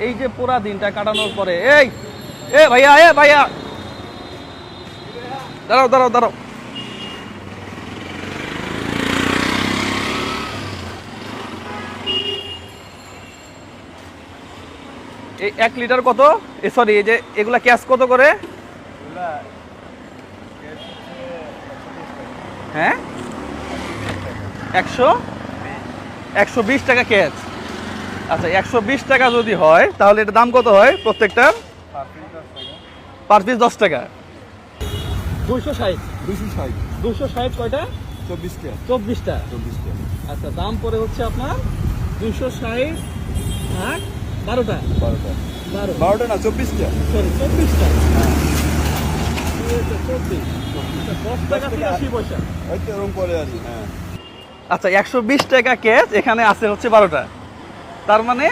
এই যে পুরা দিনটা কাটানোর পরে ভাইয়া দাঁড়াও দাঁড়াও দাঁড়াও, এই 1 লিটার কত? সরি, এই যে এগুলা ক্যাশ কত করে? হ্যাঁ, 120 টাকা ক্যাশ। আচ্ছা, 120 টাকা যদি হয় তাহলে এটার দাম কত হয় প্রত্যেকটার? পার পিস 10 টাকা। 260 কয়টা? 24টা। আচ্ছা, দাম পরে হচ্ছে আপনার 260 ভাগ 12টা। 12টা না, 24টা। সরি, 24টা। 10 টাকা 80 পয়সা। হয়তো এরকম করে আর কি। হ্যাঁ। আচ্ছা, 120 টাকা ক্যাশ, এখানে আছে হচ্ছে 12টা। তার মানে